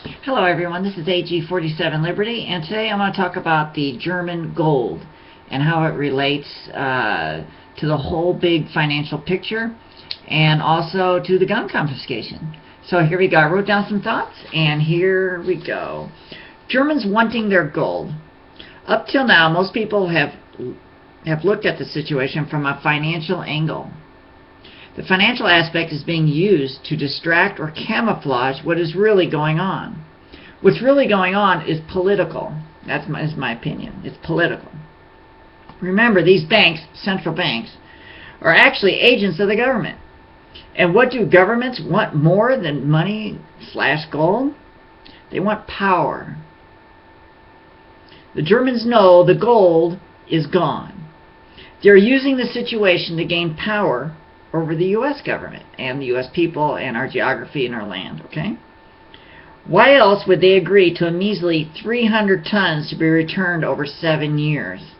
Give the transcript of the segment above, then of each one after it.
Hello everyone, this is AG47 Liberty, and today I'm going to talk about the German gold and how it relates to the whole big financial picture and also to the gun confiscation. So here we go. I wrote down some thoughts and here we go. Germans wanting their gold. Up till now, most people have looked at the situation from a financial angle. The financial aspect is being used to distract or camouflage what is really going on. What's really going on is political. That's my opinion. It's political. Remember, these banks, central banks, are actually agents of the government. And what do governments want more than money/gold? They want power. The Germans know the gold is gone. They're using the situation to gain power over the U.S. government and the U.S. people and our geography and our land, okay? Why else would they agree to a measly 300 tons to be returned over 7 years?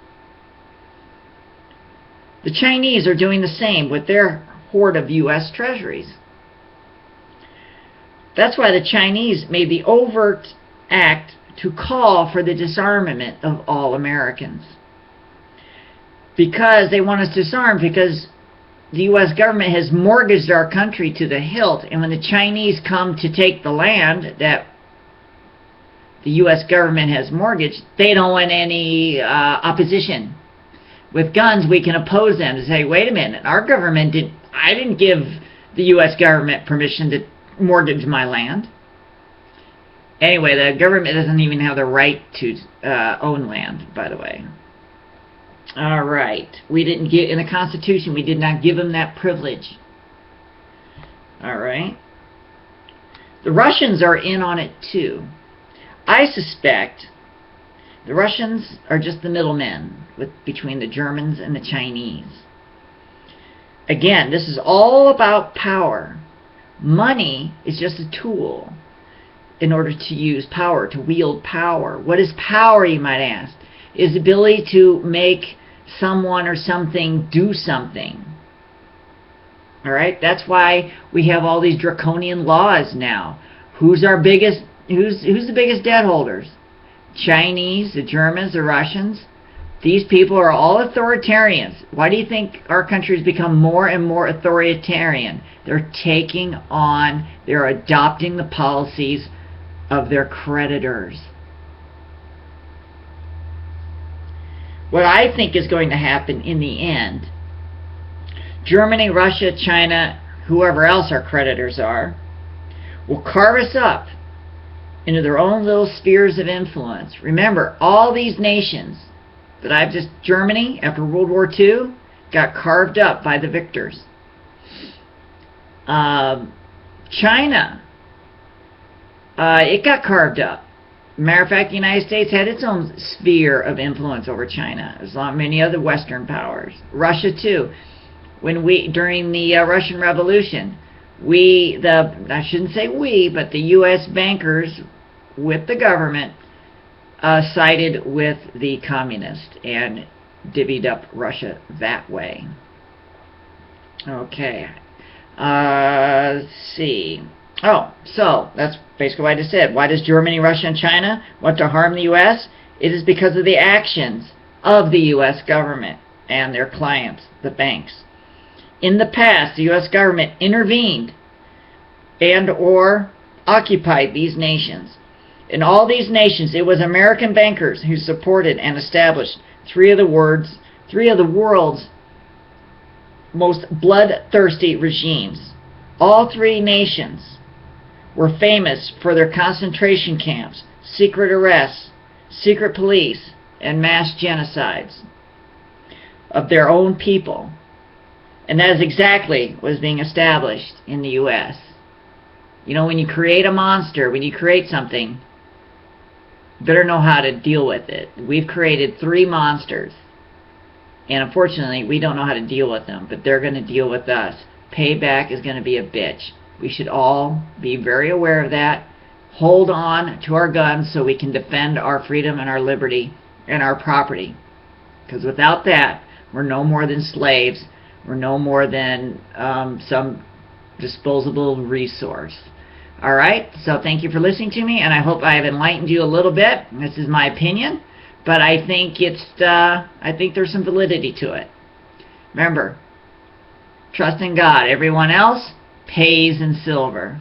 The Chinese are doing the same with their hoard of U.S. treasuries. That's why the Chinese made the overt act to call for the disarmament of all Americans. Because they want us disarmed, because the U.S. government has mortgaged our country to the hilt, and when the Chinese come to take the land that the U.S. government has mortgaged, they don't want any opposition. With guns, we can oppose them to say, wait a minute, our government I didn't give the U.S. government permission to mortgage my land. Anyway, the government doesn't even have the right to own land, by the way. All right. We didn't get in the Constitution. We did not give them that privilege. All right. The Russians are in on it too. I suspect the Russians are just the middlemen between the Germans and the Chinese. Again, this is all about power. Money is just a tool in order to use power, to wield power. What is power, you might ask? Is the ability to make someone or something do something. All right, that's why we have all these draconian laws now. Who's the biggest debt holders? Chinese, the Germans, the Russians. These people are all authoritarians. Why do you think our country has become more and more authoritarian? They're adopting the policies of their creditors. What I think is going to happen in the end, Germany, Russia, China, whoever else our creditors are, will carve us up into their own little spheres of influence. Remember, all these nations Germany, after World War II, got carved up by the victors. China, it got carved up. Matter of fact, the United States had its own sphere of influence over China, as long as many other Western powers. Russia too. During the Russian Revolution, I shouldn't say we, but the U.S. bankers with the government sided with the communists and divvied up Russia that way. Okay. Let's see. Oh, so that's basically what I just said. Why does Germany, Russia, and China want to harm the U.S.? It is because of the actions of the U.S. government and their clients, the banks. In the past, the U.S. government intervened and or occupied these nations. In all these nations, it was American bankers who supported and established three of the world's most bloodthirsty regimes. All three nations were famous for their concentration camps, secret arrests, secret police, and mass genocides of their own people. And that is exactly what is being established in the U.S. You know, when you create a monster, when you create something, you better know how to deal with it. We've created 3 monsters, and unfortunately, we don't know how to deal with them, but they're going to deal with us. Payback is going to be a bitch. We should all be very aware of that. Hold on to our guns so we can defend our freedom and our liberty and our property. Because without that, we're no more than slaves. We're no more than some disposable resource. Alright, so thank you for listening to me, and I hope I have enlightened you a little bit. This is my opinion, but I think there's some validity to it. Remember, trust in God. Everyone else pays in silver.